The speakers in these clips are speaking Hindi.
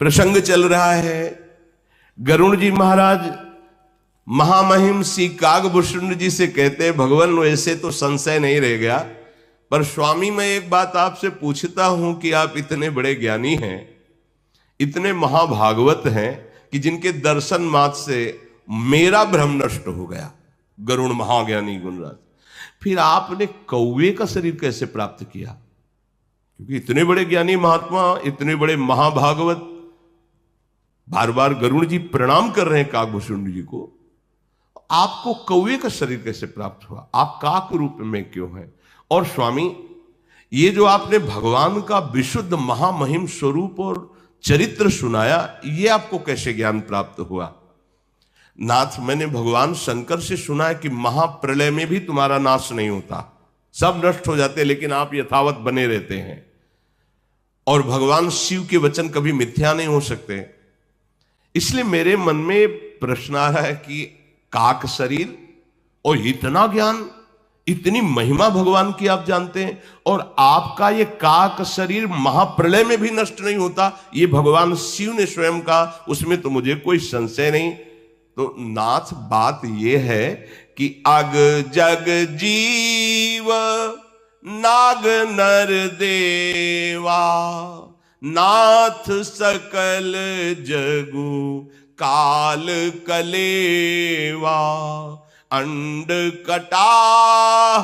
प्रसंग चल रहा है। गरुण जी महाराज महामहिम श्री कागभूषुंड जी से कहते हैं, भगवान वैसे तो संशय नहीं रह गया, पर स्वामी मैं एक बात आपसे पूछता हूं कि आप इतने बड़े ज्ञानी हैं, इतने महाभागवत हैं कि जिनके दर्शन मात्र से मेरा भ्रम नष्ट हो गया। गरुण महाज्ञानी गुणराज, फिर आपने कौवे का शरीर कैसे प्राप्त किया? क्योंकि इतने बड़े ज्ञानी महात्मा, इतने बड़े महाभागवत, बार बार गरुण जी प्रणाम कर रहे हैं कागभूषुंड जी को, आपको कौवे का शरीर कैसे प्राप्त हुआ? आप काक रूप में क्यों हैं? और स्वामी ये जो आपने भगवान का विशुद्ध महामहिम स्वरूप और चरित्र सुनाया, ये आपको कैसे ज्ञान प्राप्त हुआ? नाथ, मैंने भगवान शंकर से सुना है कि महाप्रलय में भी तुम्हारा नाश नहीं होता, सब नष्ट हो जाते, लेकिन आप यथावत बने रहते हैं। और भगवान शिव के वचन कभी मिथ्या नहीं हो सकते। इसलिए मेरे मन में प्रश्न आ रहा है कि काक शरीर और इतना ज्ञान, इतनी महिमा भगवान की आप जानते हैं, और आपका ये काक शरीर महाप्रलय में भी नष्ट नहीं होता, ये भगवान शिव ने स्वयं कहा, उसमें तो मुझे कोई संशय नहीं। तो नाथ, बात ये है कि अग जग जीव नाग नर देवा, नाथ सकल जगु काल कलेवा, अंड कटाह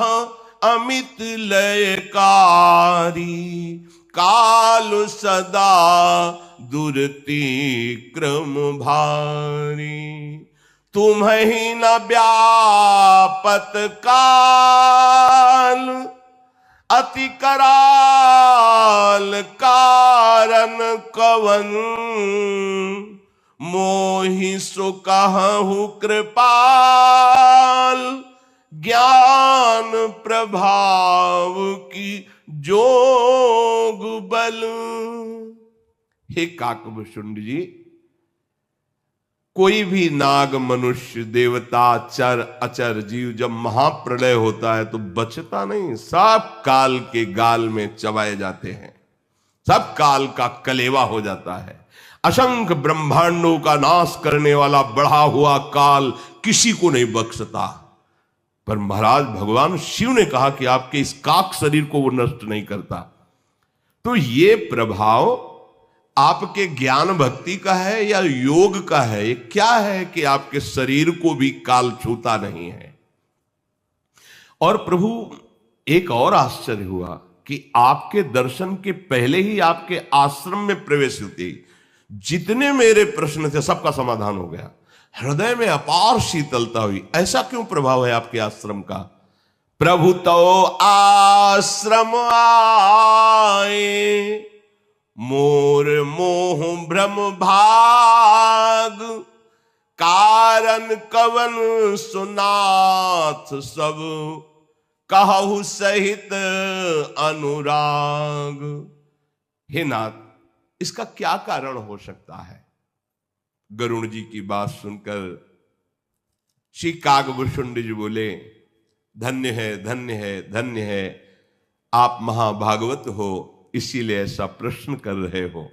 अमित लयकारी, काल सदा दुरति क्रम भारी, तुम्हि न व्यापत काल, अति कराल कारण कवन, मोहि सो कहूँ कृपाल, ज्ञान प्रभाव की जोग बल। हे काकभूषुंड जी, कोई भी नाग, मनुष्य, देवता, चर अचर जीव जब महाप्रलय होता है तो बचता नहीं, सब काल के गाल में चबाए जाते हैं, सब काल का कलेवा हो जाता है। असंख्य ब्रह्मांडों का नाश करने वाला बढ़ा हुआ काल किसी को नहीं बख्शता, पर महाराज भगवान शिव ने कहा कि आपके इस काक शरीर को वो नष्ट नहीं करता। तो ये प्रभाव आपके ज्ञान भक्ति का है या योग का है? ये क्या है कि आपके शरीर को भी काल छूता नहीं है? और प्रभु एक और आश्चर्य हुआ कि आपके दर्शन के पहले ही आपके आश्रम में प्रवेश होते जितने मेरे प्रश्न थे सबका समाधान हो गया, हृदय में अपार शीतलता हुई। ऐसा क्यों प्रभाव है आपके आश्रम का? प्रभु तो आश्रम आए, मोर मोह भ्रम भाग, कारण कवन सुनाथ सब, कहु सहित अनुराग। हे नाथ, इसका क्या कारण हो सकता है? गरुण जी की बात सुनकर श्री कागभूषुंड जी बोले, धन्य है, धन्य है, धन्य है, आप महाभागवत हो, इसीलिए ऐसा प्रश्न कर रहे हो।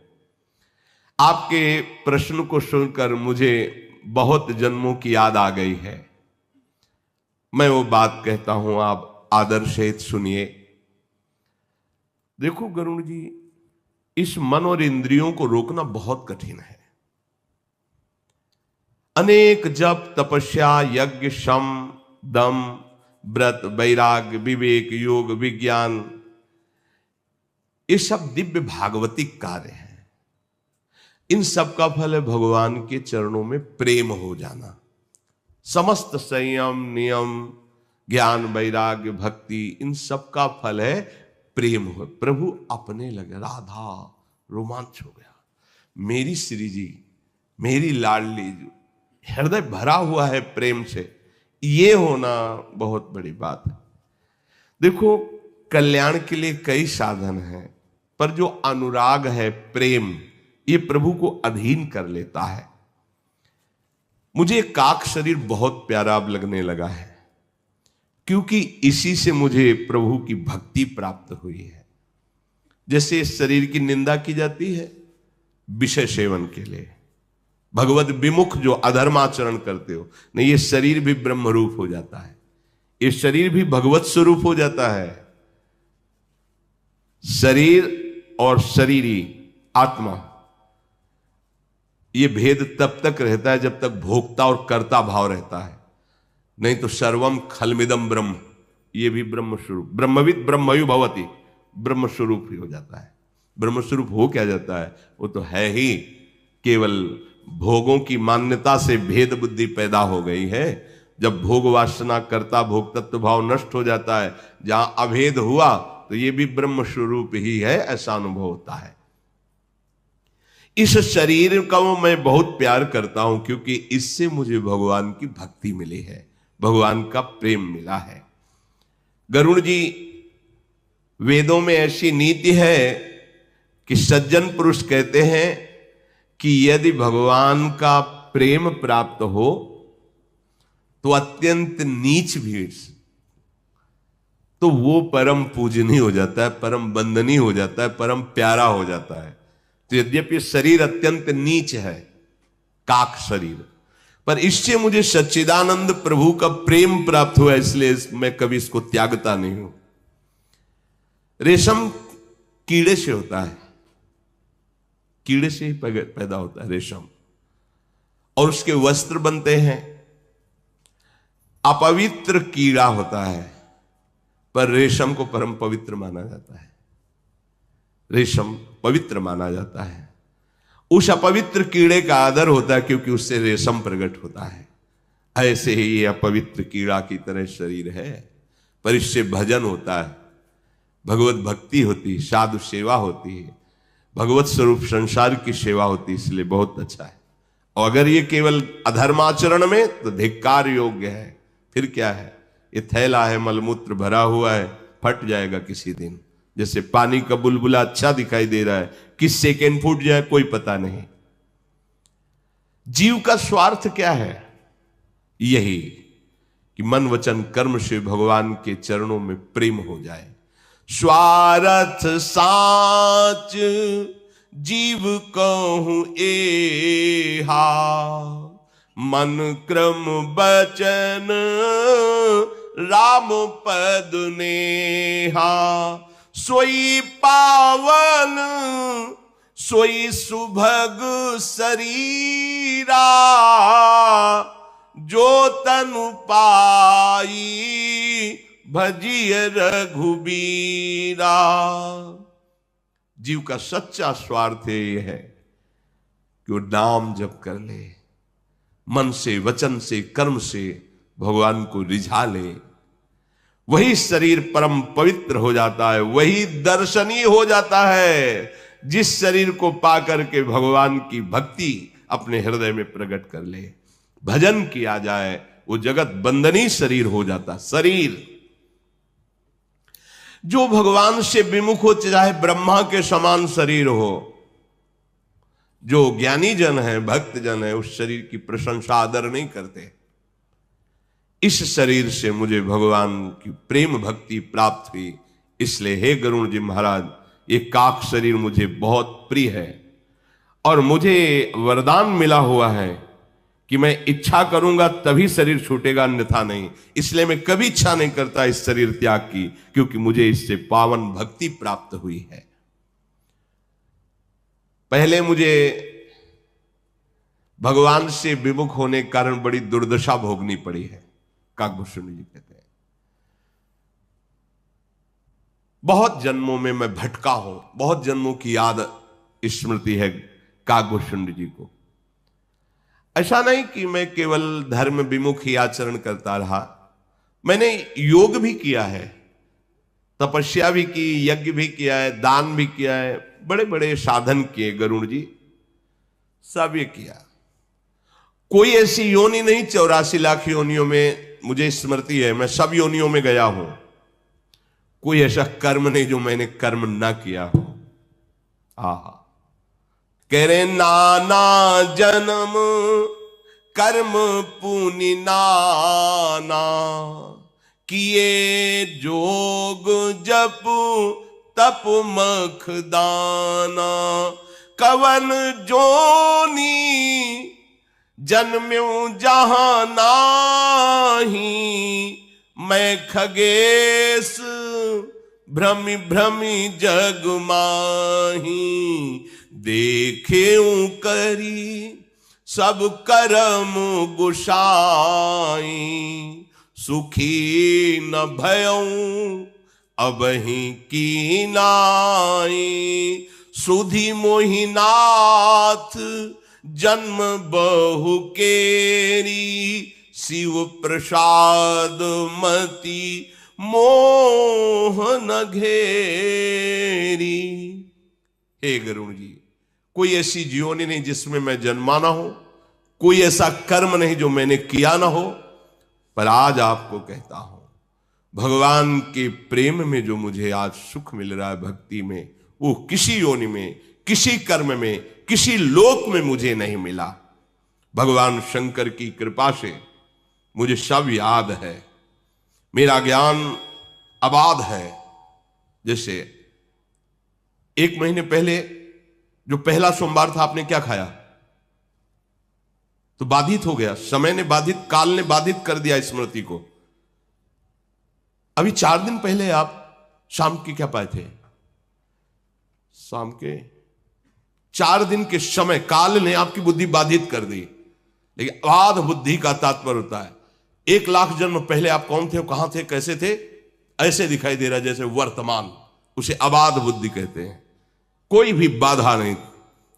आपके प्रश्न को सुनकर मुझे बहुत जन्मों की याद आ गई है। मैं वो बात कहता हूं, आप आदर सहित सुनिए। देखो गरुण जी, इस मन और इंद्रियों को रोकना बहुत कठिन है। अनेक जप, तपस्या, यज्ञ, शम, दम, व्रत, वैराग्य, विवेक, योग, विज्ञान, ये सब दिव्य भागवतिक कार्य हैं। इन सब का फल है भगवान के चरणों में प्रेम हो जाना। समस्त संयम, नियम, ज्ञान, वैराग्य, भक्ति, इन सब का फल है प्रेम हो। प्रभु अपने लगे, राधा रोमांच हो गया, मेरी श्री जी, मेरी लाडली जी, हृदय भरा हुआ है प्रेम से। ये होना बहुत बड़ी बात है। देखो, कल्याण के लिए कई साधन हैं, पर जो अनुराग है, प्रेम, ये प्रभु को अधीन कर लेता है। मुझे काक शरीर बहुत प्यारा अब लगने लगा है, क्योंकि इसी से मुझे प्रभु की भक्ति प्राप्त हुई है। जैसे इस शरीर की निंदा की जाती है, विषय सेवन के लिए, भगवत विमुख जो अधर्माचरण करते हो, नहीं, ये शरीर भी ब्रह्म रूप हो जाता है, ये शरीर भी भगवत स्वरूप हो जाता है। शरीर और शरीरी आत्मा, ये भेद तब तक रहता है जब तक भोक्ता और कर्ता भाव रहता है, नहीं तो सर्वम खलमिदम ब्रह्म, ये भी ब्रह्म स्वरूप, ब्रह्मविद ब्रह्मयु भवति, ब्रह्म स्वरूप ही हो जाता है। ब्रह्म स्वरूप हो क्या जाता है? वो तो है ही, केवल भोगों की मान्यता से भेद बुद्धि पैदा हो गई है। जब भोग वासना कर्ता भोग तत्व भाव नष्ट हो जाता है, जहां अभेद हुआ, तो ये भी ब्रह्म स्वरूप ही है, ऐसा अनुभव होता है। इस शरीर का मैं बहुत प्यार करता हूं, क्योंकि इससे मुझे भगवान की भक्ति मिली है, भगवान का प्रेम मिला है। गरुड़ जी, वेदों में ऐसी नीति है कि सज्जन पुरुष कहते हैं कि यदि भगवान का प्रेम प्राप्त हो तो अत्यंत नीच भी, तो वो परम पूजनीय हो जाता है, परम वंदनीय हो जाता है, परम प्यारा हो जाता है। तो यद्यपि शरीर अत्यंत नीच है, काक शरीर, पर इससे मुझे सच्चिदानंद प्रभु का प्रेम प्राप्त हुआ, इसलिए मैं कभी इसको त्यागता नहीं हूं। रेशम कीड़े से होता है, कीड़े से ही पैदा होता है रेशम, और उसके वस्त्र बनते हैं। अपवित्र कीड़ा होता है, पर रेशम को परम पवित्र माना जाता है, रेशम पवित्र माना जाता है। उस अपवित्र कीड़े का आदर होता है, क्योंकि उससे रेशम प्रकट होता है। ऐसे ही ये अपवित्र कीड़ा की तरह शरीर है, पर इससे भजन होता है, भगवत भक्ति होती है, साधु सेवा होती है, भगवत स्वरूप संसार की सेवा होती है, इसलिए बहुत अच्छा है। और अगर ये केवल अधर्माचरण में, तो धिक्कार योग्य है। फिर क्या है? ये थैला है, मलमूत्र भरा हुआ है, फट जाएगा किसी दिन। जैसे पानी का बुलबुला अच्छा दिखाई दे रहा है, किस सेकेंड फूट जाए कोई पता नहीं। जीव का स्वार्थ क्या है? यही कि मन वचन कर्म से भगवान के चरणों में प्रेम हो जाए। स्वार्थ साच जीव कहूं एहा, मन क्रम बचन राम पद नेहा। सोई पावन सोई सुभग शरीरा, जो तनु पाई भजिय रघुबीरा। जीव का सच्चा स्वार्थ यह है कि वो नाम जप कर ले, मन से वचन से कर्म से भगवान को रिझा ले। वही शरीर परम पवित्र हो जाता है, वही दर्शनीय हो जाता है। जिस शरीर को पाकर के भगवान की भक्ति अपने हृदय में प्रकट कर ले, भजन किया जाए, वो जगत बंदनी शरीर हो जाता। शरीर जो भगवान से विमुख हो, चाहे ब्रह्मा के समान शरीर हो, जो ज्ञानी जन है, भक्त जन है, उस शरीर की प्रशंसा आदर नहीं करते। इस शरीर से मुझे भगवान की प्रेम भक्ति प्राप्त हुई, इसलिए हे गरुड़ जी महाराज, ये काक शरीर मुझे बहुत प्रिय है। और मुझे वरदान मिला हुआ है कि मैं इच्छा करूंगा तभी शरीर छूटेगा, अन्यथा नहीं। इसलिए मैं कभी इच्छा नहीं करता इस शरीर त्याग की, क्योंकि मुझे इससे पावन भक्ति प्राप्त हुई है। पहले मुझे भगवान से विमुख होने के कारण बड़ी दुर्दशा भोगनी पड़ी है। काकभूषण जी कहते हैं, बहुत जन्मों में मैं भटका हूं, बहुत जन्मों की याद स्मृति है काकभूषण जी को। ऐसा नहीं कि मैं केवल धर्म विमुख ही आचरण करता रहा, मैंने योग भी किया है, तपस्या भी की, यज्ञ भी किया है, दान भी किया है, बड़े बड़े साधन किए गरुड़ जी, सब ये किया। कोई ऐसी योनि नहीं, 84 लाख योनियों में मुझे स्मृति है, मैं सब योनियों में गया हूं। कोई ऐसा कर्म नहीं जो मैंने कर्म ना किया हो। आहा, कह रहे नाना जन्म कर्म पुनि नाना, किए जोग जप तप मख दाना। कवन जोनी जन्म्यूं जहां नाही, मैं खगेश भ्रमि भ्रमि जग माही, देखेऊं करी सब कर्म गुसाई, सुखी न भयऊं अबहि की नाई, सुधि मोहिनाथ जन्म बहु केरी, शिव प्रसाद मति मोह न घेरी। हे गरुण जी, कोई ऐसी जीवनी नहीं जिसमें मैं जन्मा ना हो, कोई ऐसा कर्म नहीं जो मैंने किया ना हो, पर आज आपको कहता हूं भगवान के प्रेम में जो मुझे आज सुख मिल रहा है भक्ति में, वो किसी योनि में, किसी कर्म में, किसी लोक में मुझे नहीं मिला। भगवान शंकर की कृपा से मुझे सब याद है, मेरा ज्ञान अबाध है। जैसे 1 महीने पहले जो पहला सोमवार था, आपने क्या खाया? तो बाधित हो गया, समय ने बाधित, काल ने बाधित कर दिया स्मृति को। अभी 4 दिन पहले आप शाम की क्या पाए थे? शाम के 4 दिन के समय काल ने आपकी बुद्धि बाधित कर दी। लेकिन अबाध बुद्धि का तात्पर्य होता है 1 लाख जन्म पहले आप कौन थे, कहां थे, कैसे थे, ऐसे दिखाई दे रहा जैसे वर्तमान, उसे अबाध बुद्धि कहते हैं। कोई भी बाधा नहीं,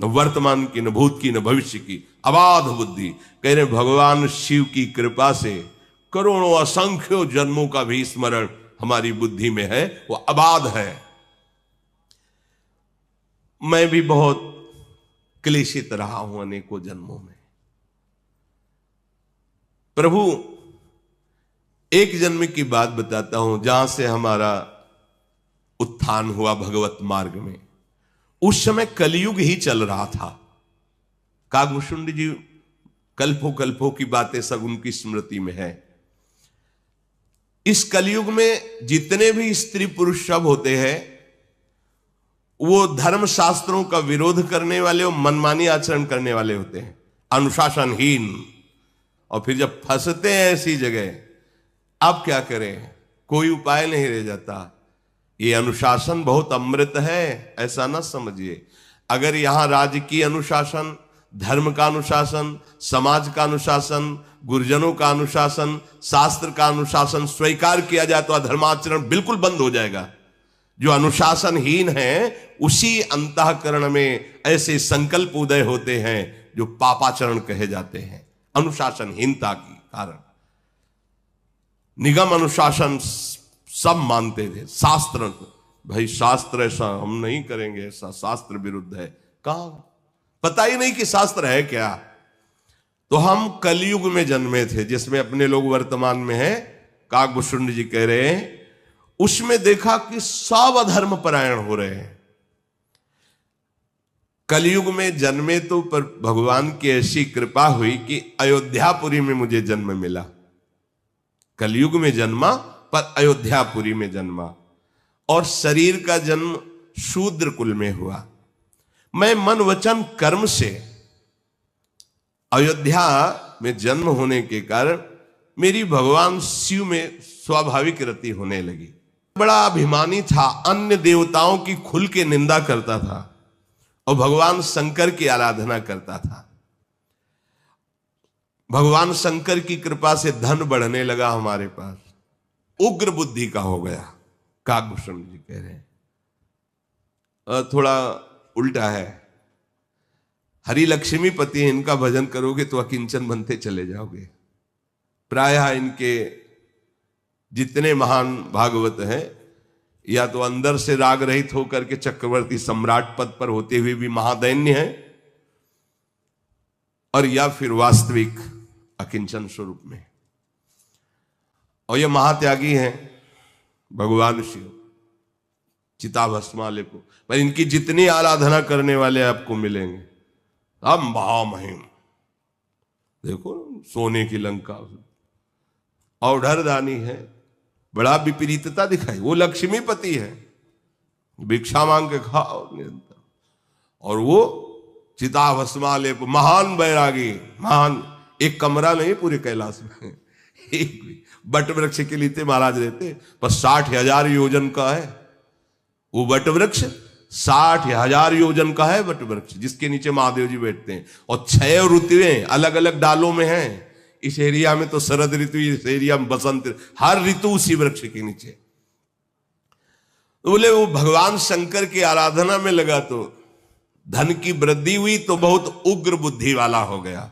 न वर्तमान की, न भूत की, न भविष्य की, अबाध बुद्धि। कह रहे भगवान शिव की कृपा से करोड़ों असंख्यों जन्मों का भी स्मरण हमारी बुद्धि में है, वो अबाध है। मैं भी बहुत क्लेशित रहा हूं अनेकों जन्मों में। प्रभु, एक जन्म की बात बताता हूं जहां से हमारा उत्थान हुआ भगवत मार्ग में। उस समय कलयुग ही चल रहा था। कागभूषुंड जी कल्पों कल्पों की बातें सब उनकी स्मृति में है। इस कलयुग में जितने भी स्त्री पुरुष सब होते हैं, वो धर्म शास्त्रों का विरोध करने वाले और मनमानी आचरण करने वाले होते हैं, अनुशासनहीन। और फिर जब फंसते हैं ऐसी जगह, अब क्या करें, कोई उपाय नहीं रह जाता। ये अनुशासन बहुत अमृत है, ऐसा ना समझिए। अगर यहां राजकीय अनुशासन, धर्म का अनुशासन, समाज का अनुशासन, गुरुजनों का अनुशासन, शास्त्र का अनुशासन स्वीकार किया जाए तो अधर्माचरण बिल्कुल बंद हो जाएगा। जो अनुशासनहीन है, उसी अंतःकरण में ऐसे संकल्प उदय होते हैं जो पापाचरण कहे जाते हैं, अनुशासनहीनता के कारण। निगम अनुशासन सब मानते थे, शास्त्र भाई शास्त्र ऐसा हम नहीं करेंगे, ऐसा शास्त्र विरुद्ध है। कहां पता ही नहीं कि शास्त्र है क्या। तो हम कलयुग में जन्मे थे जिसमें अपने लोग वर्तमान में हैं। कागभूषुंड जी कह रहे हैं उसमें देखा कि सब अधर्म परायण हो रहे हैं। कलयुग में जन्मे तो पर भगवान की ऐसी कृपा हुई कि अयोध्यापुरी में मुझे जन्म मिला। कलयुग में जन्मा पर अयोध्यापुरी में जन्मा, और शरीर का जन्म शूद्र कुल में हुआ। मैं मन वचन कर्म से अयोध्या में जन्म होने के कारण मेरी भगवान शिव में स्वाभाविक रति होने लगी। बड़ा अभिमानी था, अन्य देवताओं की खुल के निंदा करता था और भगवान शंकर की आराधना करता था। भगवान शंकर की कृपा से धन बढ़ने लगा हमारे पास, उग्र बुद्धि का हो गया। कागभूषण जी कह रहे हैं थोड़ा उल्टा है। हरि लक्ष्मी पति है, इनका भजन करोगे तो अकिंचन बनते चले जाओगे। प्रायः इनके जितने महान भागवत हैं, या तो अंदर से राग रहित होकर के चक्रवर्ती सम्राट पद पर होते हुए भी महादैन्य है, और या फिर वास्तविक अकिंचन स्वरूप में। और ये महात्यागी हैं भगवान शिव, चिता भस्माले को। पर इनकी जितनी आराधना करने वाले आपको मिलेंगे, अब महामहिम देखो, सोने की लंका, औढ़र दानी है, बड़ा विपरीतता दिखाई। वो लक्ष्मीपति है, भिक्षा मांग के खाओ निरंतर, और वो चिता भस्मालेप, महान बैरागी, महान। एक कमरा नहीं पूरे कैलाश में, एक बट वृक्ष के नीचे महाराज रहते, पर 60,000 योजन का है वो बट वृक्ष, 60,000 योजन का है बट वृक्ष, जिसके नीचे महादेव जी बैठते हैं। और 6 ऋतुएं अलग अलग डालों में हैं। इस एरिया में तो शरद ऋतु, इस एरिया में बसंत, हर ऋतु उसी वृक्ष के नीचे। तो बोले वो भगवान शंकर की आराधना में लगा तो धन की वृद्धि हुई, तो बहुत उग्र बुद्धि वाला हो गया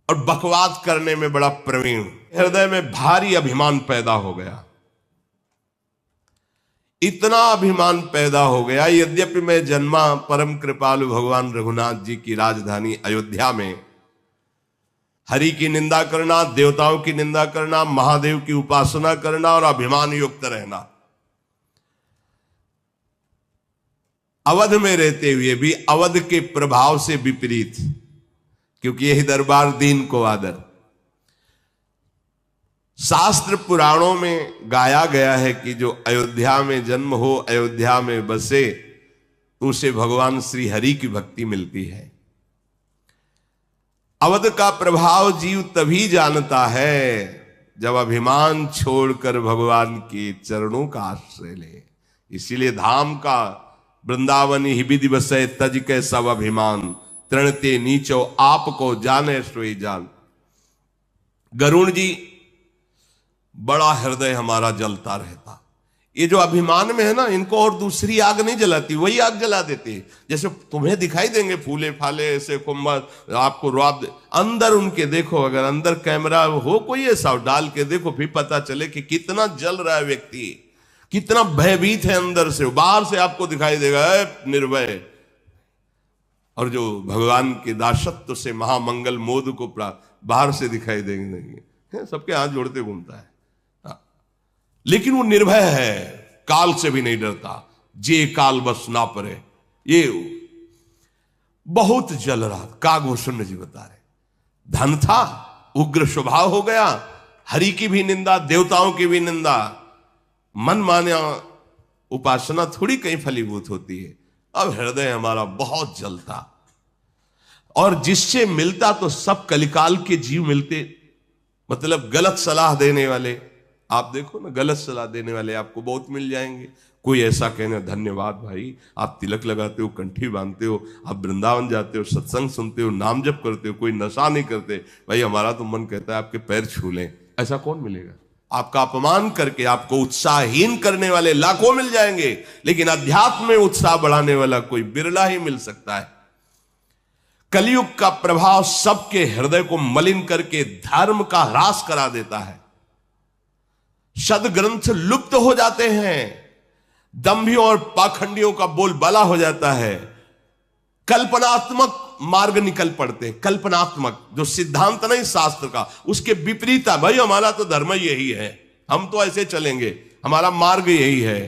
और बकवास करने में बड़ा प्रवीण, हृदय में भारी अभिमान पैदा हो गया। इतना अभिमान पैदा हो गया, यद्यपि मैं जन्मा परम कृपालु भगवान रघुनाथ जी की राजधानी अयोध्या में, हरि की निंदा करना, देवताओं की निंदा करना, महादेव की उपासना करना और अभिमान युक्त रहना। अवध में रहते हुए भी अवध के प्रभाव से विपरीत, क्योंकि यही दरबार दीन को आदर। शास्त्र पुराणों में गाया गया है कि जो अयोध्या में जन्म हो, अयोध्या में बसे, तो उसे भगवान श्री हरि की भक्ति मिलती है। अवध का प्रभाव जीव तभी जानता है जब अभिमान छोड़कर भगवान के चरणों का आश्रय ले। इसीलिए धाम का वृंदावन ही विधि बसै तज के सब अभिमान, तृणते नीचो आपको जाने सोई जान। गरुण जी बड़ा हृदय हमारा जलता रहता। ये जो अभिमान में है ना, इनको और दूसरी आग नहीं जलाती, वही आग जला देती। जैसे तुम्हें दिखाई देंगे फूले फाले ऐसे कुंभ, आपको रुआब, अंदर उनके देखो, अगर अंदर कैमरा हो कोई ऐसा डाल के देखो, फिर पता चले कि कितना जल रहा है व्यक्ति, कितना भयभीत है अंदर से। बाहर से आपको दिखाई देगा निर्भय, और जो भगवान के दासत्व से महामंगल मोद को बाहर से दिखाई देंगे, सबके हाथ जोड़ते घूमता है, लेकिन वो निर्भय है, काल से भी नहीं डरता। जे काल बस ना परे, ये बहुत जल रहा। कागभूषण जी बता रहे, धन था, उग्र स्वभाव हो गया, हरि की भी निंदा, देवताओं की भी निंदा, मन माना उपासना थोड़ी कहीं फलीभूत होती है। अब हृदय हमारा बहुत जलता, और जिससे मिलता तो सब कलिकाल के जीव मिलते, मतलब गलत सलाह देने वाले। आप देखो ना, गलत सलाह देने वाले आपको बहुत मिल जाएंगे। कोई ऐसा कहना, धन्यवाद भाई, आप तिलक लगाते हो, कंठी बांधते हो, आप वृंदावन जाते हो, सत्संग सुनते हो, नाम जप करते हो, कोई नशा नहीं करते, भाई हमारा तो मन कहता है आपके पैर छू लें। ऐसा कौन मिलेगा? आपका अपमान करके आपको उत्साहहीन करने वाले लाखों मिल जाएंगे, लेकिन अध्यात्म में उत्साह बढ़ाने वाला कोई बिरला ही मिल सकता है। कलयुग का प्रभाव सबके हृदय को मलिन करके धर्म का ह्रास करा देता है। सदग्रंथ लुप्त हो जाते हैं, दंभियों और पाखंडियों का बोलबाला हो जाता है, कल्पनात्मक मार्ग निकल पड़ते, कल्पनात्मक जो सिद्धांत नहीं शास्त्र का, उसके विपरीत। भाई हमारा तो धर्म यही है, हम तो ऐसे चलेंगे, हमारा मार्ग यही है।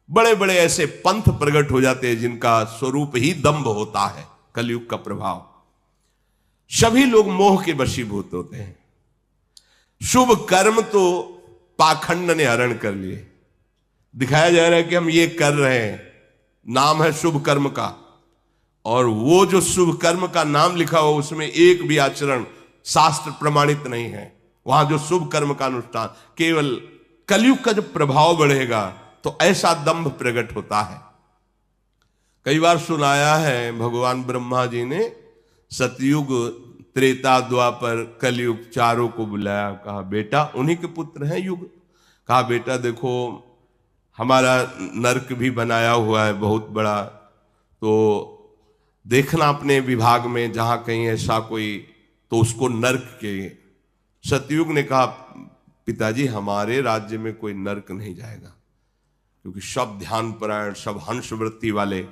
बड़े बड़े ऐसे पंथ प्रकट हो जाते हैं जिनका स्वरूप ही दंभ होता है। कलयुग का प्रभाव, सभी लोग मोह के वशीभूत होते हैं। शुभ कर्म तो पाखंड ने हरण कर लिए, दिखाया जा रहा है कि हम ये कर रहे हैं, नाम है शुभ कर्म का, और वो जो शुभ कर्म का नाम लिखा हो उसमें एक भी आचरण शास्त्र प्रमाणित नहीं है। वहां जो शुभ कर्म का अनुष्ठान, केवल कलयुग का जब प्रभाव बढ़ेगा तो ऐसा दंभ प्रकट होता है। कई बार सुनाया है, भगवान ब्रह्मा जी ने सतयुग, त्रेता, द्वापर, कलयुग चारों को बुलाया, कहा बेटा, उन्हीं के पुत्र हैं युग, कहा बेटा देखो हमारा नरक भी बनाया हुआ है बहुत बड़ा, तो देखना अपने विभाग में जहां कहीं ऐसा कोई, तो उसको नरक के। सतयुग ने कहा पिताजी हमारे राज्य में कोई नरक नहीं जाएगा, क्योंकि सब ध्यान परायण, सब हंस वृत्ति वाले,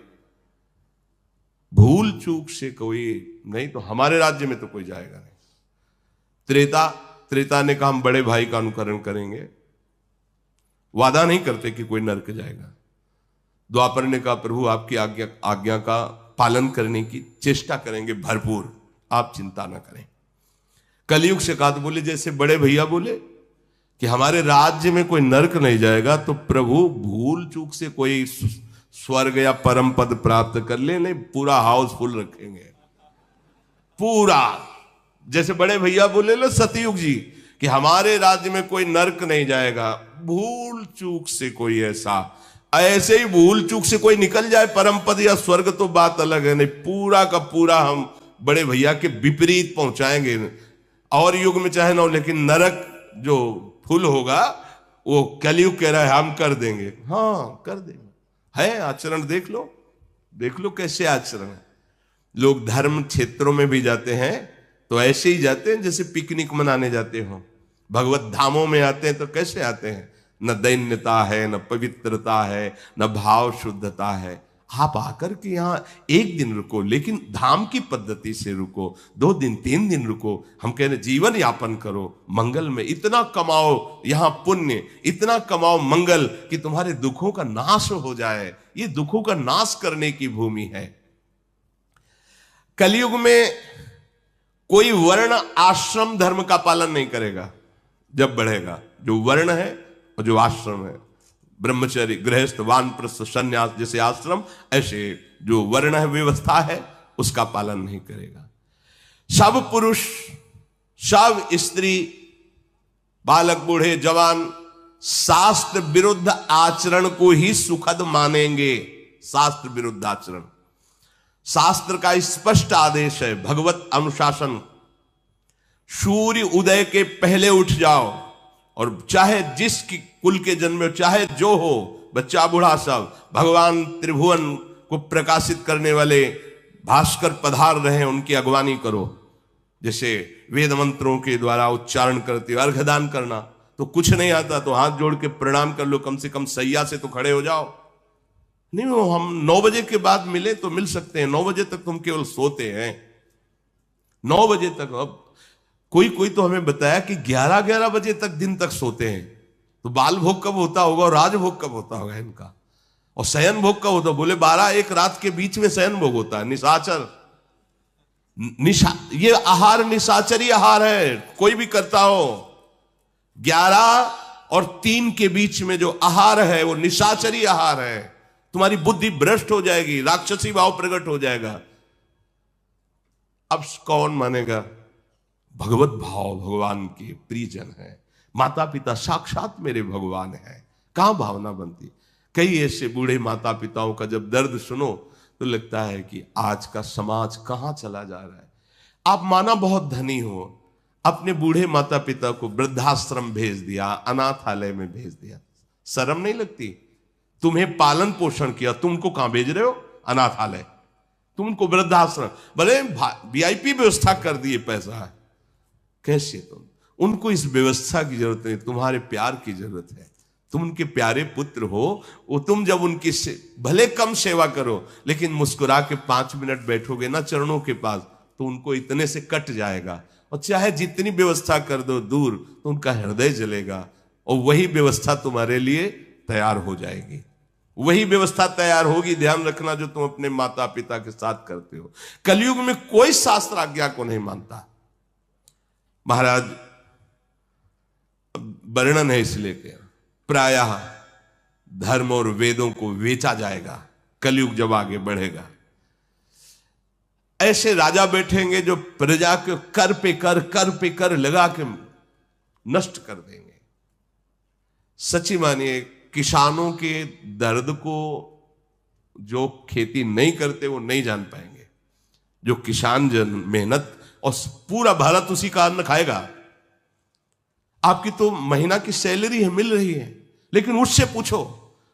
भूल चूक से कोई नहीं, तो हमारे राज्य में तो कोई जाएगा नहीं। त्रेता ने कहा हम बड़े भाई का अनुकरण करेंगे, वादा नहीं करते कि कोई नरक जाएगा। द्वापर ने कहा प्रभु आपकी आज्ञा का पालन करने की चेष्टा करेंगे भरपूर, आप चिंता ना करें। कलयुग से कहा तो बोले जैसे बड़े भैया बोले कि हमारे राज्य में कोई नरक नहीं जाएगा, तो प्रभु भूल चूक से कोई स्वर्ग या परम पद प्राप्त कर ले, नहीं पूरा हाउसफुल रखेंगे पूरा। जैसे बड़े भैया बोले लो सतयुग जी कि हमारे राज्य में कोई नरक नहीं जाएगा, भूल चूक से कोई ऐसे ही भूल चूक से कोई निकल जाए परम पद या स्वर्ग तो बात अलग है, नहीं पूरा का पूरा हम बड़े भैया के विपरीत पहुंचाएंगे। और युग में चाहे ना हो, लेकिन नरक जो फुल होगा वो कलयुग कह रहा है हम कर देंगे। हाँ कर देंगे, है आचरण देख लो कैसे आचरण है। लोग धर्म क्षेत्रों में भी जाते हैं तो ऐसे ही जाते हैं जैसे पिकनिक मनाने जाते हो। भगवत धामों में आते हैं तो कैसे आते हैं, न दैन्यता है, न पवित्रता है, न भाव शुद्धता है। आप आकर के यहां एक दिन रुको, लेकिन धाम की पद्धति से रुको, 2 दिन 3 दिन रुको। हम कह रहे जीवन यापन करो मंगल में, इतना कमाओ यहां पुण्य, इतना कमाओ मंगल कि तुम्हारे दुखों का नाश हो जाए। ये दुखों का नाश करने की भूमि है। कलयुग में कोई वर्ण आश्रम धर्म का पालन नहीं करेगा जब बढ़ेगा। जो वर्ण है और जो आश्रम है, ब्रह्मचर्य, गृहस्थ, वानप्रस्थ, संन्यास जैसे आश्रम, ऐसे जो वर्ण है व्यवस्था है उसका पालन नहीं करेगा। सब पुरुष, सब स्त्री, बालक, बूढ़े, जवान शास्त्र विरुद्ध आचरण को ही सुखद मानेंगे। शास्त्र विरुद्ध आचरण, शास्त्र का स्पष्ट आदेश है, भगवत अनुशासन। सूर्य उदय के पहले उठ जाओ, और चाहे जिस कुल के जन्मे, चाहे जो हो, बच्चा बूढ़ा सब, भगवान त्रिभुवन को प्रकाशित करने वाले भास्कर पधार रहे, उनकी अगवानी करो। जैसे वेद मंत्रों के द्वारा उच्चारण करते, अर्घदान करना तो कुछ नहीं आता तो हाथ जोड़ के प्रणाम कर लो, कम से कम सैया से तो खड़े हो जाओ। नहीं वो हम 9 बजे के बाद मिले तो मिल सकते हैं, 9 बजे तक तुम केवल सोते हैं, 9 बजे तक। अब कोई तो हमें बताया कि 11 बजे तक दिन तक सोते हैं, तो बाल भोग कब होता होगा और राजभोग कब होता होगा इनका, और शयन भोग कब होता? बोले 12-1 रात के बीच में शयन भोग होता है। निशाचर, ये आहार निशाचरी आहार है, कोई भी करता हो। 11 और 3 के बीच में जो आहार है वो निशाचरी आहार है। तुम्हारी बुद्धि भ्रष्ट हो जाएगी, राक्षसी भाव प्रकट हो जाएगा। अब कौन मानेगा? भगवत भाव, भगवान के प्रियजन है, माता पिता साक्षात मेरे भगवान है, कहां भावना बनती। कई ऐसे बूढ़े माता पिताओं का जब दर्द सुनो तो लगता है कि आज का समाज कहां चला जा रहा है। आप माना बहुत धनी हो, अपने बूढ़े माता पिता को वृद्धाश्रम भेज दिया, अनाथालय में भेज दिया, शर्म नहीं लगती? तुम्हें पालन पोषण किया, तुमको कहां भेज रहे हो? अनाथालय। तुमको वृद्धाश्रम, भले वीआईपी व्यवस्था कर दिए, पैसा है, कैसे तुम? उनको इस व्यवस्था की जरूरत नहीं, तुम्हारे प्यार की जरूरत है। तुम उनके प्यारे पुत्र हो, वो तुम जब उनकी भले कम सेवा करो, लेकिन मुस्कुरा के 5 मिनट बैठोगे ना चरणों के पास, तो उनको इतने से कट जाएगा। और चाहे जितनी व्यवस्था कर दो दूर, तो उनका हृदय जलेगा, और वही व्यवस्था तुम्हारे लिए तैयार हो जाएगी। वही व्यवस्था तैयार होगी, ध्यान रखना, जो तुम अपने माता पिता के साथ करते हो। कलयुग में कोई शास्त्र आज्ञा को नहीं मानता। महाराज वर्णन है इसलिए कि प्रायः धर्म और वेदों को बेचा जाएगा कलयुग जब आगे बढ़ेगा। ऐसे राजा बैठेंगे जो प्रजा के कर पे कर लगा के नष्ट कर देंगे। सच्ची मानिए, किसानों के दर्द को जो खेती नहीं करते वो नहीं जान पाएंगे। जो किसान जन मेहनत, और पूरा भारत उसी का अन्न खाएगा। आपकी तो महीना की सैलरी है, मिल रही है, लेकिन उससे पूछो,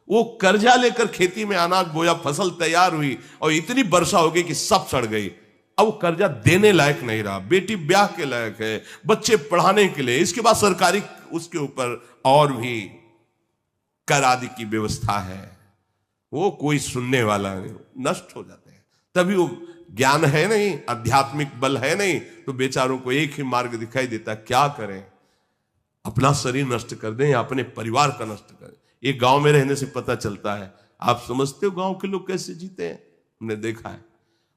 वो कर्जा लेकर खेती में अनाज बोया, फसल तैयार हुई और इतनी वर्षा हो गई कि सब सड़ गई। अब वो कर्जा देने लायक नहीं रहा, बेटी ब्याह के लायक है, बच्चे पढ़ाने के लिए, इसके बाद सरकारी उसके ऊपर और भी कर आदि की व्यवस्था है, वो कोई सुनने वाला नहीं, नष्ट हो जाते हैं। तभी वो ज्ञान है नहीं, आध्यात्मिक बल है नहीं, तो बेचारों को एक ही मार्ग दिखाई देता, क्या करें? अपना शरीर नष्ट कर दें या अपने परिवार का नष्ट करें। एक गांव में रहने से पता चलता है। आप समझते हो गांव के लोग कैसे जीते हैं? हमने देखा है।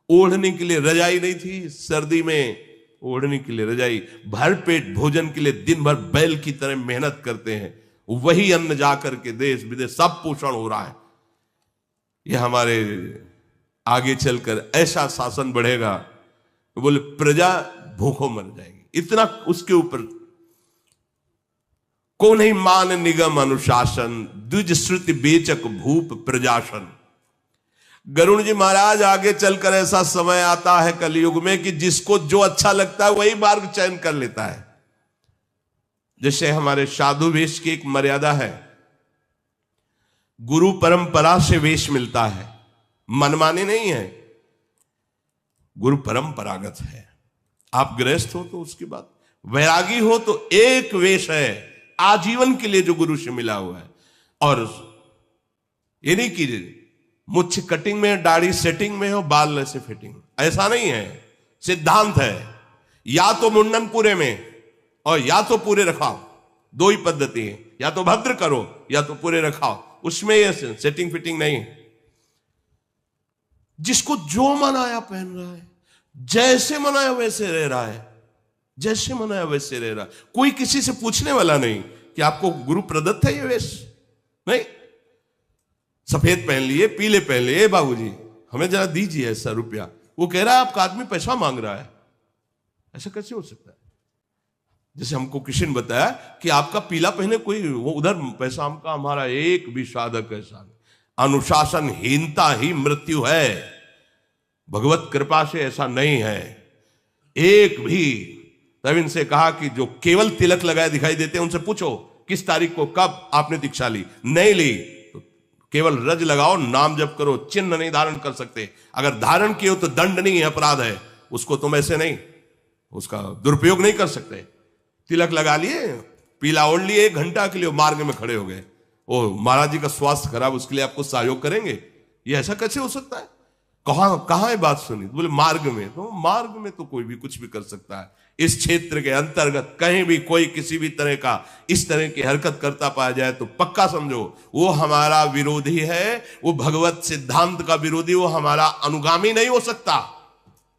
ओढ़ने के लिए रजाई नहीं थी, सर्दी में ओढ़ने के लिए रजाई, भरपेट भोजन के लिए दिन भर बैल की तरह मेहनत करते हैं, वही अन्न जाकर के देश विदेश सब पोषण हो रहा है। ये हमारे आगे चलकर ऐसा शासन बढ़ेगा, बोले प्रजा भूखों मर जाएगी, इतना उसके ऊपर। को नहीं मान निगम अनुशासन, द्विज श्रुति बेचक भूप प्रजाशन। गरुण जी महाराज आगे चलकर ऐसा समय आता है कलयुग में कि जिसको जो अच्छा लगता है वही मार्ग चयन कर लेता है। जैसे हमारे साधु वेश की एक मर्यादा है, गुरु परंपरा से वेश मिलता है, मनमानी नहीं है, गुरु परंपरागत है। आप गृहस्थ हो तो उसकी बात, वैरागी हो तो एक वेश है आजीवन के लिए जो गुरु से मिला हुआ है। और ये नहीं कि मुच्छ कटिंग में, दाढ़ी सेटिंग में हो, बाल ऐसे फिटिंग, ऐसा नहीं है। सिद्धांत है, या तो मुंडन पूरे में और या तो पूरे रखाओ, दो ही पद्धति है, या तो भद्र करो या तो पूरे रखाओ, उसमें ये सेटिंग फिटिंग नहीं। जिसको जो मनाया पहन रहा है, जैसे मनाया वैसे रह रहा है, जैसे मनाया वैसे रह रहा है। कोई किसी से पूछने वाला नहीं कि आपको गुरु प्रदत्त है ये वेश, नहीं। सफेद पहन लिए, पीले पहन लिए, बाबूजी हमें जरा दीजिए ऐसा रुपया, वो कह रहा है आपका आदमी पैसा मांग रहा है, ऐसा कैसे हो सकता है? जैसे हमको किसी ने बताया कि आपका पीला पहने कोई, वो उधर पैसा हमका, हमारा एक भी साधक ऐसा नहीं। अनुशासनहीनता ही मृत्यु है, भगवत कृपा से ऐसा नहीं है एक भी। तब इनसे कहा कि जो केवल तिलक लगाए दिखाई देते हैं उनसे पूछो किस तारीख को कब आपने दीक्षा ली, नहीं ली तो केवल रज लगाओ, नाम जप करो, चिन्ह नहीं धारण कर सकते। अगर धारण किए हो तो दंड नहीं है, अपराध है, उसको तुम ऐसे नहीं, उसका दुरुपयोग नहीं कर सकते। तिलक लगा लिए, पीला ओढ़ लिए, 1 घंटा के लिए मार्ग में खड़े हो गए, ओ महाराज जी का स्वास्थ्य खराब, उसके लिए आपको सहयोग करेंगे, ये ऐसा कैसे हो सकता है? कहां है बात सुनी? तो बोले मार्ग में। तो मार्ग में तो कोई भी कुछ भी कर सकता है। इस क्षेत्र के अंतर्गत कहीं भी कोई किसी भी तरह का इस तरह की हरकत करता पाया जाए तो पक्का समझो वो हमारा विरोधी है, वो भगवत सिद्धांत का विरोधी, वो हमारा अनुगामी नहीं हो सकता,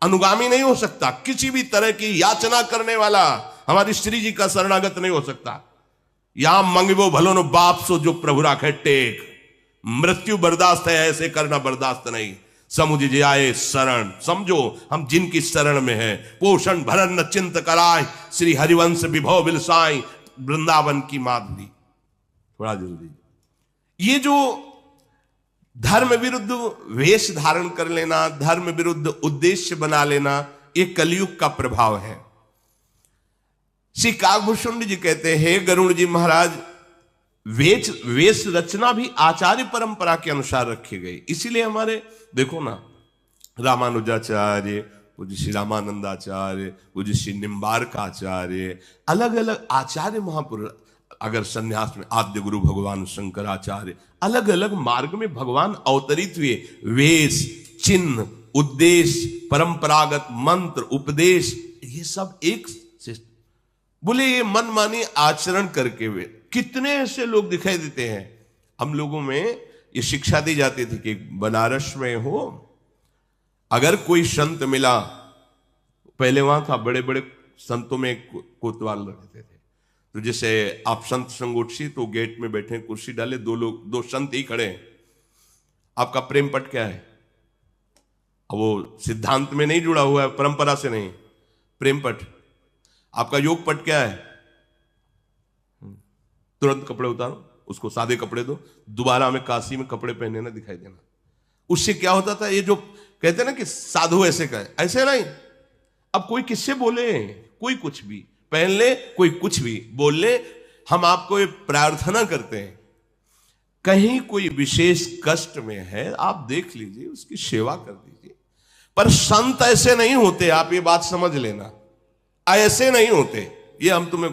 अनुगामी नहीं हो सकता। किसी भी तरह की याचना करने वाला हमारी श्री जी का शरणागत नहीं हो सकता। यहां मंगवो भलो नो बाप सो जो प्रभु राखे टेक, मृत्यु बर्दाश्त है, ऐसे करना बर्दाश्त नहीं। समुझ आए शरण, समझो हम जिनकी शरण में है, पोषण भरण न चिंत कराए, श्री हरिवंश विभव बिलसाई, वृंदावन की माधुरी। थोड़ा जल्दी, ये जो धर्म विरुद्ध वेश धारण कर लेना, धर्म विरुद्ध उद्देश्य बना लेना, ये कलयुग का प्रभाव है। श्री काकभूषण जी कहते हैं, गरुण जी महाराज, वेश रचना भी आचार्य परंपरा के अनुसार रखी गई। इसीलिए हमारे देखो ना, रामानुजाचार्य, पूज्य श्री रामानंदाचार्य, पूज्य श्री निम्बारकाचार्य, अलग अलग आचार्य महापुरुष, अगर संन्यास में आद्य गुरु भगवान शंकराचार्य, अलग अलग मार्ग में भगवान अवतरित हुए। वेश, चिन्ह, उद्देश्य, परंपरागत मंत्र, उपदेश, ये सब एक सिस्टम। बोले ये मनमानी आचरण करके वे कितने ऐसे लोग दिखाई देते हैं। हम लोगों में ये शिक्षा दी जाती थी कि बनारस में हो, अगर कोई संत मिला, पहले वहां था बड़े बड़े संतों में कोतवाल रहते थे, तो जैसे आप संत संगोष्ठी, तो गेट में बैठे, कुर्सी डाले, दो संत ही खड़े हैं, आपका प्रेम पट क्या है? अब वो सिद्धांत में नहीं जुड़ा हुआ है, परंपरा से नहीं, प्रेम पट। आपका योग पट क्या है? तुरंत कपड़े उतारो, उसको सादे कपड़े दो, दोबारा हमें काशी में कपड़े पहने ना दिखाई देना। उससे क्या होता था, ये जो कहते हैं ना कि साधु ऐसे कहे, ऐसे नहीं। अब कोई किससे बोले, कोई कुछ भी पहन ले, कोई कुछ भी बोल ले, हम आपको ये प्रार्थना करते हैं, कहीं कोई विशेष कष्ट में है, आप देख लीजिए, उसकी सेवा कर दीजिए। पर संत ऐसे नहीं होते, आप ये बात समझ लेना, ऐसे नहीं होते। ये हम तुम्हें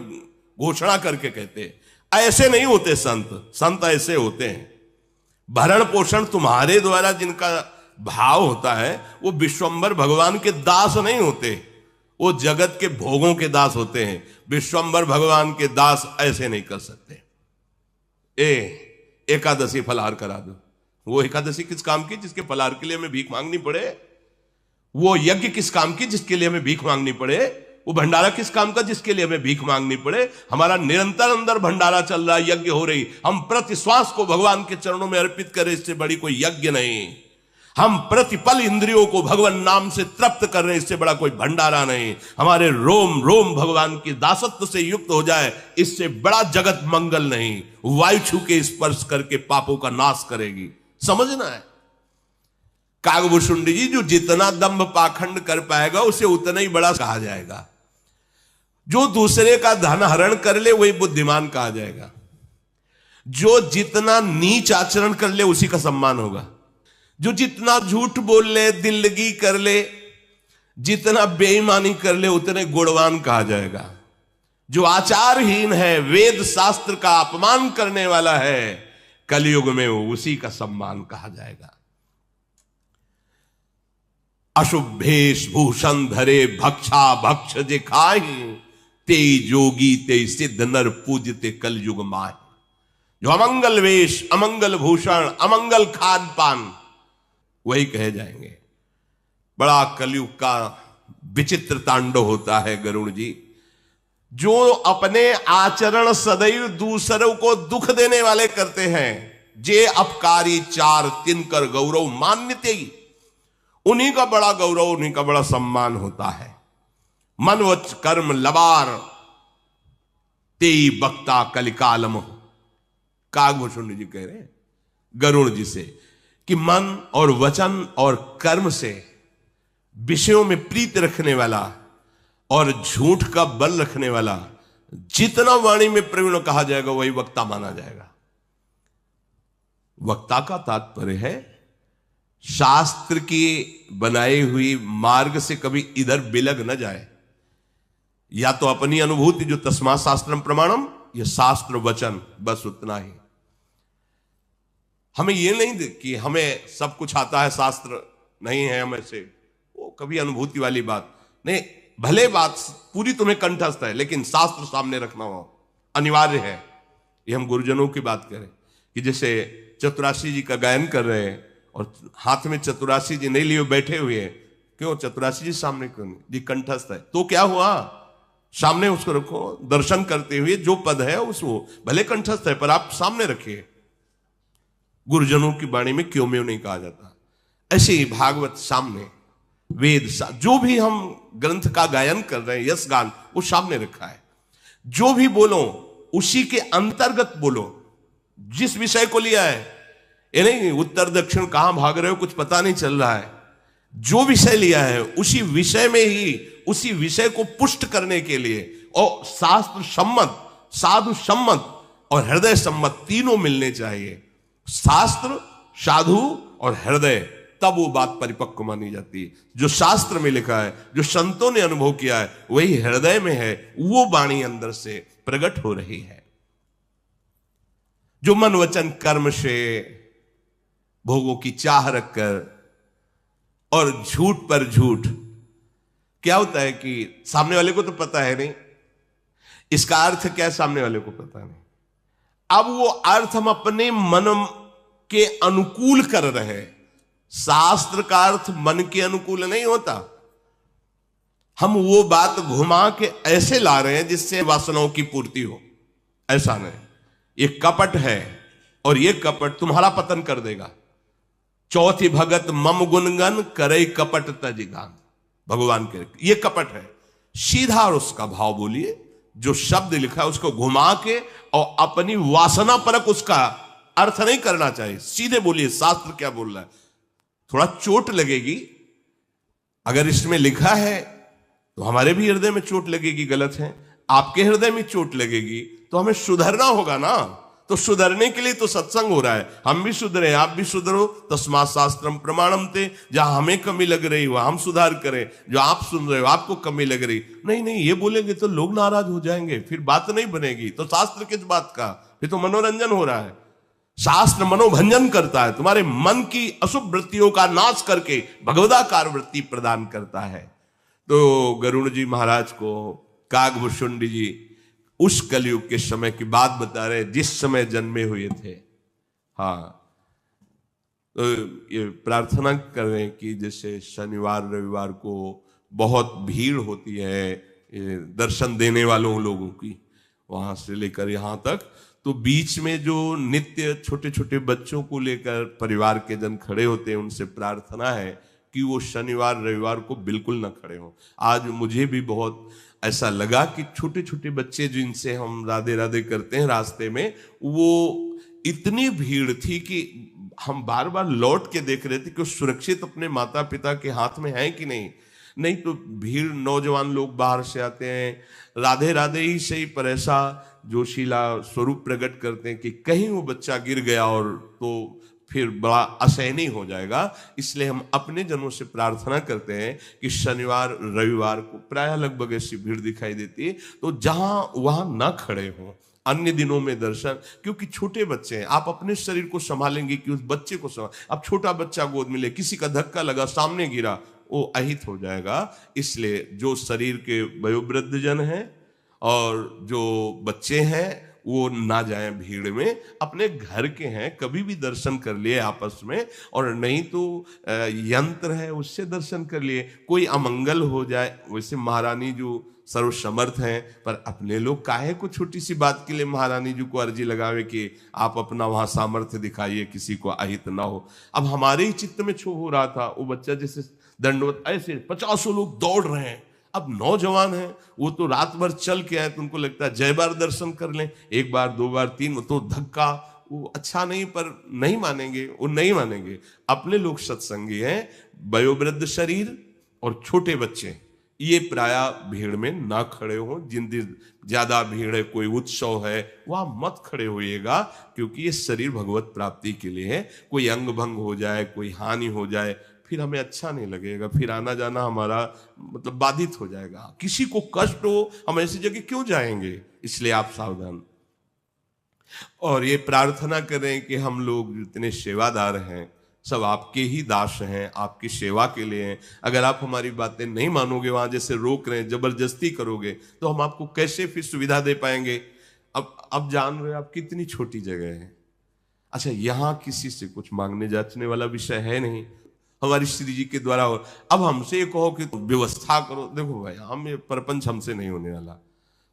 घोषणा करके कहते हैं, ऐसे नहीं होते संत। संत ऐसे होते हैं, भरण पोषण तुम्हारे द्वारा जिनका भाव होता है, वो विश्वंभर भगवान के दास नहीं होते, वो जगत के भोगों के दास होते हैं। विश्वंभर भगवान के दास ऐसे नहीं कर सकते। एकादशी फलाहार करा दो, वो एकादशी किस काम की? जिसके फलाहार के लिए हमें भीख मांगनी पड़े। वो यज्ञ किस काम की? जिसके लिए हमें भीख मांगनी पड़े। वो भंडारा किस काम का जिसके लिए हमें भीख मांगनी पड़े? हमारा निरंतर अंदर भंडारा चल रहा है, यज्ञ हो रही, हम प्रति श्वास को भगवान के चरणों में अर्पित करें, इससे बड़ी कोई यज्ञ नहीं। हम प्रतिपल इंद्रियों को भगवान नाम से तृप्त कर रहे हैं, इससे बड़ा कोई भंडारा नहीं। हमारे रोम रोम भगवान की दासत्व से युक्त हो जाए, इससे बड़ा जगत मंगल नहीं। वायु छू के स्पर्श करके पापों का नाश करेगी, समझना है। कागभूषुंडी जी जो जितना दंभ पाखंड कर पाएगा उसे उतना ही बड़ा कहा जाएगा। जो दूसरे का धन हरण कर ले वही बुद्धिमान कहा जाएगा। जो जितना नीच आचरण कर ले उसी का सम्मान होगा। जो जितना झूठ बोल ले, दिल्लगी कर ले, जितना बेईमानी कर ले, उतने गुणवान कहा जाएगा। जो आचारहीन है, वेद शास्त्र का अपमान करने वाला है, कलयुग में उसी का सम्मान कहा जाएगा। अशुभेश भूषण धरे भक्षा भक्ष जे खाहि, ते जोगी ते सिद्ध नर पूजते कलयुग माहि। जो अमंगल वेश, अमंगल भूषण, अमंगल खान पान, वही कहे जाएंगे। बड़ा कलयुग का विचित्र तांडव होता है गरुड़ जी। जो अपने आचरण सदैव दूसरों को दुख देने वाले करते हैं, जे अपकारी चार तिनकर गौरव मान्यते, उन्हीं का बड़ा गौरव, उन्हीं का बड़ा सम्मान होता है। मन वच कर्म लबार तेई बक्ता कलिकालम। कागभूषुंडी जी कह रहे हैं गरुड़ जी से कि मन और वचन और कर्म से विषयों में प्रीत रखने वाला और झूठ का बल रखने वाला जितना वाणी में प्रवीण कहा जाएगा वही वक्ता माना जाएगा। वक्ता का तात्पर्य है शास्त्र की बनाई हुई मार्ग से कभी इधर बिलग न जाए। या तो अपनी अनुभूति जो तस्मात् शास्त्रम प्रमाणम, यह शास्त्र वचन, बस उतना ही। हमें यह नहीं कि हमें सब कुछ आता है, शास्त्र नहीं है हमें से, वो कभी अनुभूति वाली बात नहीं। भले बात पूरी तुम्हें कंठस्थ है, लेकिन शास्त्र सामने रखना हो अनिवार्य है। ये हम गुरुजनों की बात करें कि जैसे चतुराशी जी का गायन कर रहे हैं और हाथ में चतुराशी जी नहीं लिए बैठे हुए हैं, क्यों चतुराशी जी सामने क्यों नहीं? जी कंठस्थ है तो क्या हुआ, सामने उसको रखो, दर्शन करते हुए जो पद है उसको, भले कंठस्थ है पर आप सामने रखिए। गुरुजनों की वाणी में क्यों में नहीं कहा जाता। ऐसे ही भागवत सामने, वेद जो भी हम ग्रंथ का गायन कर रहे हैं, यश गान, वो सामने रखा है। जो भी बोलो उसी के अंतर्गत बोलो। जिस विषय को लिया है, ये नहीं उत्तर दक्षिण कहां भाग रहे हो कुछ पता नहीं चल रहा है। जो विषय लिया है उसी विषय में ही, उसी विषय को पुष्ट करने के लिए, और शास्त्र सम्मत, साधु सम्मत और हृदय सम्मत तीनों मिलने चाहिए। शास्त्र, साधु और हृदय, तब वो बात परिपक्व मानी जाती है। जो शास्त्र में लिखा है, जो संतों ने अनुभव किया है, वही हृदय में है, वो वाणी अंदर से प्रकट हो रही है। जो मन वचन कर्म से भोगों की चाह रखकर और झूठ पर झूठ, क्या होता है कि सामने वाले को तो पता है नहीं इसका अर्थ क्या है, सामने वाले को पता नहीं। अब वो अर्थ हम अपने मन के अनुकूल कर रहे हैं। शास्त्र का अर्थ मन के अनुकूल नहीं होता। हम वो बात घुमा के ऐसे ला रहे हैं जिससे वासनाओं की पूर्ति हो, ऐसा नहीं। ये कपट है और ये कपट तुम्हारा पतन कर देगा। चौथी भगत मम गुणगन करे कपट तजिगान, भगवान के ये कपट है। सीधा और उसका भाव बोलिए, जो शब्द लिखा है उसको घुमा के और अपनी वासना परक उसका अर्थ नहीं करना चाहिए। सीधे बोलिए शास्त्र क्या बोल रहा है। थोड़ा चोट लगेगी, अगर इसमें लिखा है तो हमारे भी हृदय में चोट लगेगी, गलत है। आपके हृदय में चोट लगेगी तो हमें सुधरना होगा ना। तो सुधरने के लिए तो सत्संग हो रहा है, हम भी सुधरे, आप भी सुधरो। तस्मात् शास्त्रम प्रमाणम ते, जहां हमें कमी लग रही वहां हम सुधार करें, जो आप सुन रहे हो आपको कमी लग रही नहीं, ये बोलेंगे तो लोग नाराज हो जाएंगे, फिर बात नहीं बनेगी। तो शास्त्र किस बात का, फिर तो मनोरंजन हो रहा है। शास्त्र मनोभंजन करता है, तुम्हारे मन की अशुभ वृत्तियों का नाश करके भगवदाकार वृत्ति प्रदान करता है। तो गरुड़ जी महाराज को कागभूषुंडी जी उस कलयुग के समय की बात बता रहे जिस समय जन्मे हुए थे। हाँ, तो ये प्रार्थना कर रहे हैं कि जैसे शनिवार रविवार को बहुत भीड़ होती है, ये दर्शन देने वालों लोगों की, वहां से लेकर यहाँ तक। तो बीच में जो नित्य छोटे छोटे बच्चों को लेकर परिवार के जन खड़े होते हैं, उनसे प्रार्थना है कि वो शनिवार रविवार को बिल्कुल ना खड़े हों। आज मुझे भी बहुत ऐसा लगा कि छोटे छोटे बच्चे जिनसे हम राधे राधे करते हैं रास्ते में, वो इतनी भीड़ थी कि हम बार बार लौट के देख रहे थे कि वो सुरक्षित अपने माता पिता के हाथ में है कि नहीं। नहीं तो भीड़, नौजवान लोग बाहर से आते हैं राधे राधे ही सही, पर ऐसा जोशीला स्वरूप प्रकट करते हैं कि कहीं वो बच्चा गिर गया और तो फिर बड़ा असहनीय हो जाएगा। इसलिए हम अपने जनों से प्रार्थना करते हैं कि शनिवार रविवार को प्रायः लगभग ऐसी भीड़ दिखाई देती है, तो जहां वहां ना खड़े हों, अन्य दिनों में दर्शन। क्योंकि छोटे बच्चे हैं, आप अपने शरीर को संभालेंगे कि उस बच्चे को संभाल। अब छोटा बच्चा गोद में ले, किसी का धक्का लगा, सामने गिरा, वो अहित हो जाएगा। इसलिए जो शरीर के वयोवृद्ध जन हैं और जो बच्चे हैं वो ना जाएं भीड़ में, अपने घर के हैं कभी भी दर्शन कर लिए आपस में, और नहीं तो यंत्र है उससे दर्शन कर लिए। कोई अमंगल हो जाए, वैसे महारानी जो सर्वसमर्थ हैं, पर अपने लोग काहे को छोटी सी बात के लिए महारानी जी को अर्जी लगावे कि आप अपना वहां सामर्थ्य दिखाइए, किसी को अहित ना हो। अब हमारे ही चित्त में छो हो रहा था, वो बच्चा जैसे दंडवत, ऐसे 50 लोग दौड़ रहे हैं। अब नौजवान है, वो तो रात भर चल के आए, तो उनको लगता है जय बार दर्शन कर लें, एक बार दो बार तीन, तो धक्का वो अच्छा नहीं, पर नहीं मानेंगे, वो नहीं मानेंगे। अपने लोग सत्संगी हैं, वयोवृद्ध शरीर और छोटे बच्चे, ये प्रायः भीड़ में ना खड़े हो। जिन दिन ज्यादा भीड़ है, कोई उत्सव है, वहां मत खड़े होइएगा, क्योंकि ये शरीर भगवत प्राप्ति के लिए है। कोई अंग भंग हो जाए, कोई हानि हो जाए, फिर हमें अच्छा नहीं लगेगा, फिर आना जाना हमारा मतलब बाधित हो जाएगा। किसी को कष्ट हो, हम ऐसी जगह क्यों जाएंगे? इसलिए आप सावधान। और ये प्रार्थना करें कि हम लोग जितने सेवादार हैं सब आपके ही दास हैं, आपकी सेवा के लिए हैं। अगर आप हमारी बातें नहीं मानोगे, वहां जैसे रोक रहे हैं, जबरदस्ती करोगे, तो हम आपको कैसे फिर सुविधा दे पाएंगे? अब जान रहे आप कितनी छोटी जगह है। अच्छा, यहां किसी से कुछ मांगने जांचने वाला विषय है नहीं, हमारी श्री जी के द्वारा। और अब हमसे ये कहो कि व्यवस्था करो, देखो भाई, हम ये परपंच हमसे नहीं होने वाला।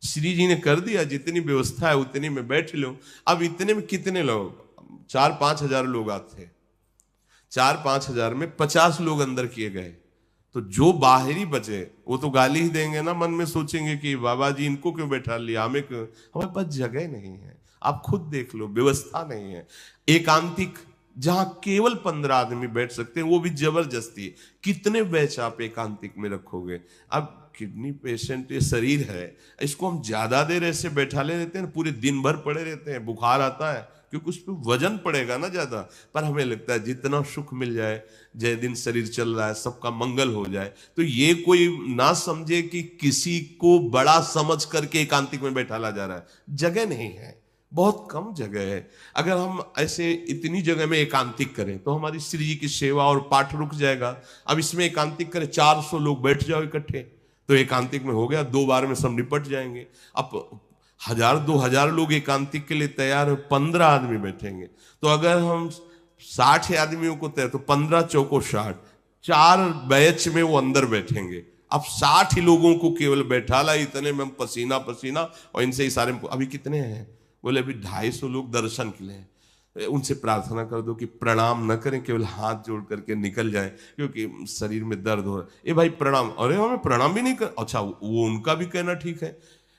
श्री जी ने कर दिया, जितनी व्यवस्था है उतनी में बैठ लो। अब इतने में कितने लोग, 4-5 हजार लोग आते हैं, 4-5 हजार में 50 लोग अंदर किए गए, तो जो बाहरी बचे वो तो गाली ही देंगे ना, मन में सोचेंगे कि बाबा जी इनको क्यों बैठा लिया, हमें क्यों, हमारे पास जगह नहीं है। आप खुद देख लो, व्यवस्था नहीं है। एकांतिक जहां केवल 15 आदमी बैठ सकते हैं, वो भी जबरदस्ती। कितने बैच आप एकांतिक में रखोगे? अब किडनी पेशेंट ये शरीर है, इसको हम ज्यादा देर ऐसे बैठा ले रहते हैं, पूरे दिन भर पड़े रहते हैं, बुखार आता है, क्योंकि उस पर वजन पड़ेगा ना ज्यादा। पर हमें लगता है जितना सुख मिल जाए, जय दिन शरीर चल रहा है, सबका मंगल हो जाए। तो ये कोई ना समझे कि किसी को बड़ा समझ करके एकांतिक में बैठाला जा रहा है। जगह नहीं है, बहुत कम जगह है। अगर हम ऐसे इतनी जगह में एकांतिक करें तो हमारी श्री जी की सेवा और पाठ रुक जाएगा। अब इसमें एकांतिक करें, 400 लोग बैठ जाओ इकट्ठे, तो एकांतिक में हो गया, 2 बार में सब निपट जाएंगे। अब 1000-2000 लोग एकांतिक के लिए तैयार है, 15 आदमी बैठेंगे। तो अगर हम 60 आदमियों को तैयार, तो 15 चौको 60, 4 बैच में वो अंदर बैठेंगे। अब 60 ही लोगों को केवल बैठा ला, इतने में पसीना पसीना, और इनसे इशारे में अभी कितने हैं? बोले अभी 250 लोग दर्शन के लिए। उनसे प्रार्थना कर दो कि प्रणाम न करें, केवल हाथ जोड़ करके निकल जाए, क्योंकि शरीर में दर्द हो रहा है। ए भाई प्रणाम, अरे हमें प्रणाम भी नहीं कर। अच्छा, वो उनका भी कहना ठीक है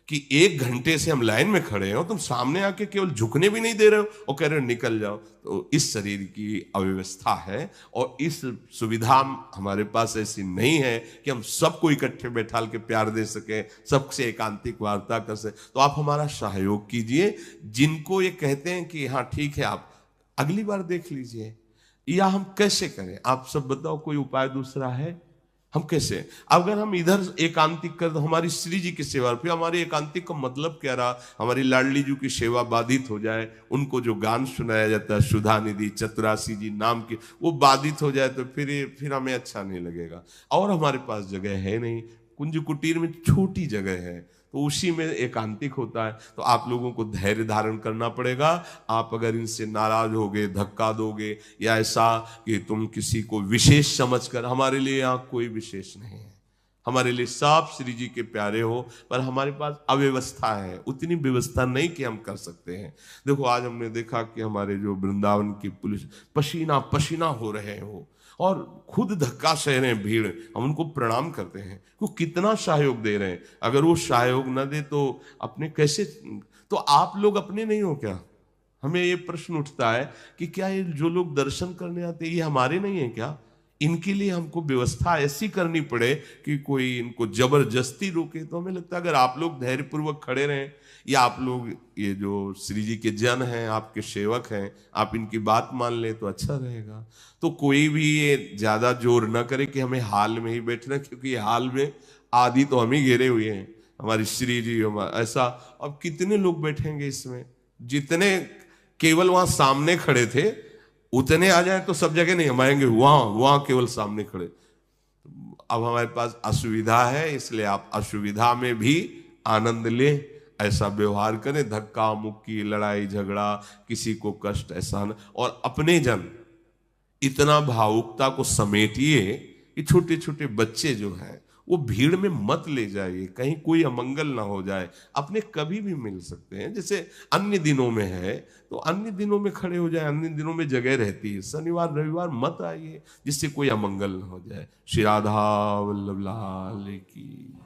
कि 1 घंटे से हम लाइन में खड़े हो, तुम सामने आके केवल झुकने भी नहीं दे रहे हो और कह रहे हो निकल जाओ। तो इस शरीर की अव्यवस्था है, और इस सुविधा हमारे पास ऐसी नहीं है कि हम सबको इकट्ठे बैठाल के प्यार दे सके, सबसे एकांतिक वार्ता कर सके। तो आप हमारा सहयोग कीजिए। जिनको ये कहते हैं कि हाँ ठीक है, आप अगली बार देख लीजिए, या हम कैसे करें, आप सब बताओ, कोई उपाय दूसरा है? हम कैसे, अगर हम इधर एकांतिक कर, तो हमारी श्री जी की सेवा, फिर हमारी एकांतिक का मतलब क्या रहा? हमारी लाडली जी की सेवा बाधित हो जाए, उनको जो गान सुनाया जाता है सुधा निधि चतुरासी जी नाम की, वो बाधित हो जाए, तो फिर हमें अच्छा नहीं लगेगा। और हमारे पास जगह है नहीं, कुंज कुटीर में छोटी जगह है, तो उसी में एकांतिक होता है। तो आप लोगों को धैर्य धारण करना पड़ेगा। आप अगर इनसे नाराज होगे, धक्का दोगे, या ऐसा कि तुम किसी को विशेष समझकर, हमारे लिए यहाँ कोई विशेष नहीं है। हमारे लिए सब श्री जी के प्यारे हो, पर हमारे पास अव्यवस्था है, उतनी व्यवस्था नहीं कि हम कर सकते हैं। देखो आज हमने देखा कि हमारे जो वृंदावन की पुलिस पसीना पसीना हो रहे हो और खुद धक्का सह रहे हैं भीड़, हम उनको प्रणाम करते हैं, वो कितना सहयोग दे रहे हैं। अगर वो सहयोग न दे तो अपने कैसे, तो आप लोग अपने नहीं हो क्या? हमें ये प्रश्न उठता है कि क्या ये जो लोग दर्शन करने आते हैं ये हमारे नहीं है क्या? इनके लिए हमको व्यवस्था ऐसी करनी पड़े कि कोई इनको जबरदस्ती रोके? तो हमें लगता है अगर आप लोग धैर्यपूर्वक खड़े रहें, या आप लोग ये जो श्री जी के जन हैं, आपके सेवक हैं, आप इनकी बात मान लें तो अच्छा रहेगा। तो कोई भी ये ज्यादा जोर न करे कि हमें हाल में ही बैठना, क्योंकि हाल में आदि तो हम ही घेरे हुए हैं, हमारी श्री जी हमारा ऐसा। अब कितने लोग बैठेंगे इसमें? जितने केवल वहां सामने खड़े थे उतने आ जाए तो सब जगह नहीं हम आएंगे, वहां वहां केवल सामने खड़े। अब हमारे पास असुविधा है, इसलिए आप असुविधा में भी आनंद लें, ऐसा व्यवहार करें। धक्का मुक्की, लड़ाई झगड़ा, किसी को कष्ट ऐसा न, और अपने जन इतना भावुकता को समेटिए कि छोटे छोटे बच्चे जो हैं वो भीड़ में मत ले जाइए, कहीं कोई अमंगल ना हो जाए। अपने कभी भी मिल सकते हैं, जैसे अन्य दिनों में है तो अन्य दिनों में खड़े हो जाए, अन्य दिनों में जगह रहती है। शनिवार रविवार मत आइए जिससे कोई अमंगल ना हो जाए। श्री राधा वल्लभ लाल की।